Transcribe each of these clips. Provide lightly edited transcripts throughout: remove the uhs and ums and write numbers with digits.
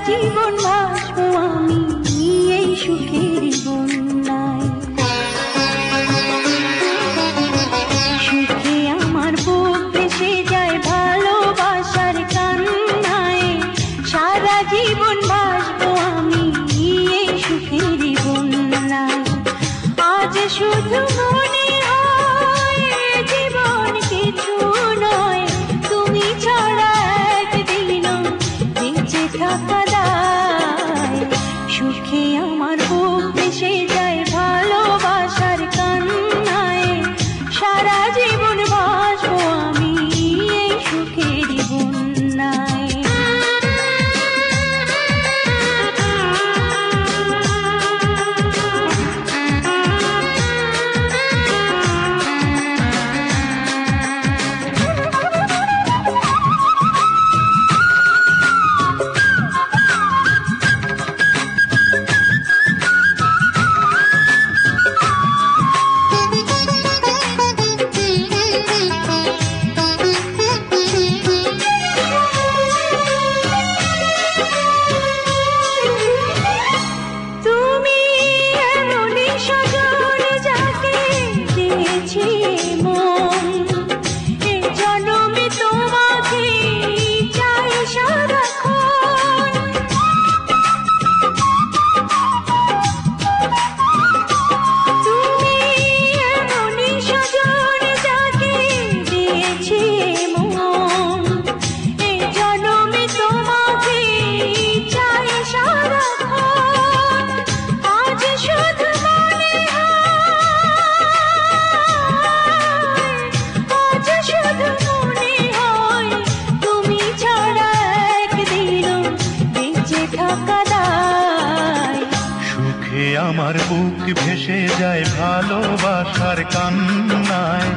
জীবন ভাসবো আমি এই সুখের বন্যায়। সুখে আমার বুক ভেসে যায় ভালোবাসার কান্নায়, সারা জীবন ভাসবো আমি এই সুখের বন্যায়। আজ শুধু মনে হয় জীবন কিছু নয়, তুমি ছাড়া একদিনও বেঁচে থাকা দায়। সুখে আমার বুক ভেসে যায় ভালোবাসার কান্নায়, সারা জীবন ভাসবো আমি এই সুখের বন্যায়। সুখে আমার বুক ভেসে যায় ভালোবাসার কান্নায়,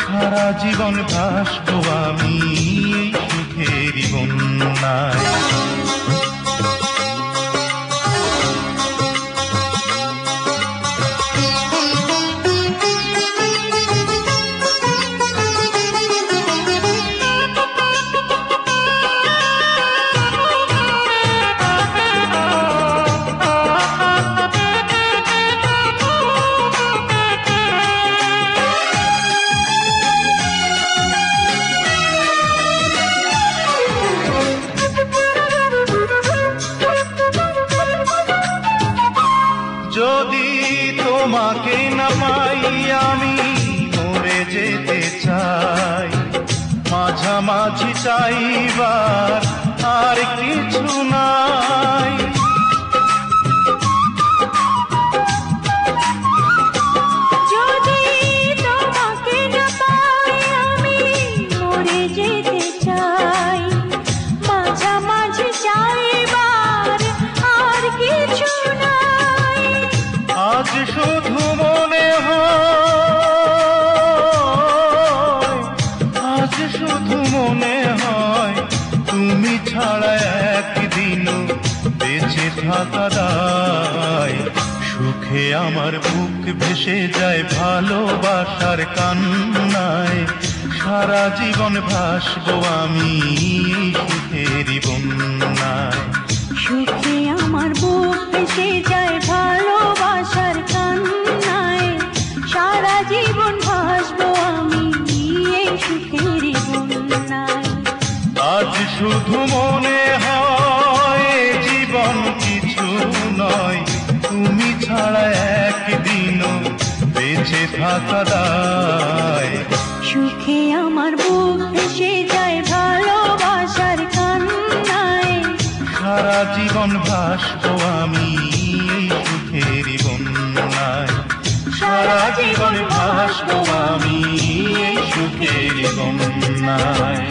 সারা জীবন ভাসবো আমি এই সুখের বন্যায়। যদি তোমাকে না পাই আমি মরে যেতে চাই, মাঝামাঝি চাইবার আর কিছু নাই। যদি তোমাকে না পাই আমি মরে যেতে চাই, মাঝামাঝি চাইবার আর কিছু নাই। আজ শুধু মনে হয়, আজ শুধু মনে হয় তুমি ছাড়া একদিনও বেঁচে থাকা দায়। সুখে আমার বুক ভেসে যায় ভালোবাসার কান্নায়, সারা জীবন ভাসবো আমি সুখের বন্যায়। সুখে আমার বুক ভেসে যায় ভালোবাসার কান্নায়, সারা জীবন ভাসবো আমি এই সুখের বন্যায়। আজ শুধু মনে হয় জীবন কিছু নয়, তুমি ছাড়া একদিনও বেঁচে থাকা দায়। সুখে আমার বুক ভেসে যায় ভালোবাসার কান্নায়, সারা জীবন ভাসবো আমি এই সুখের বন্যায়। সারা জীবন ভাসবো আমি এই সুখের বন্যায়।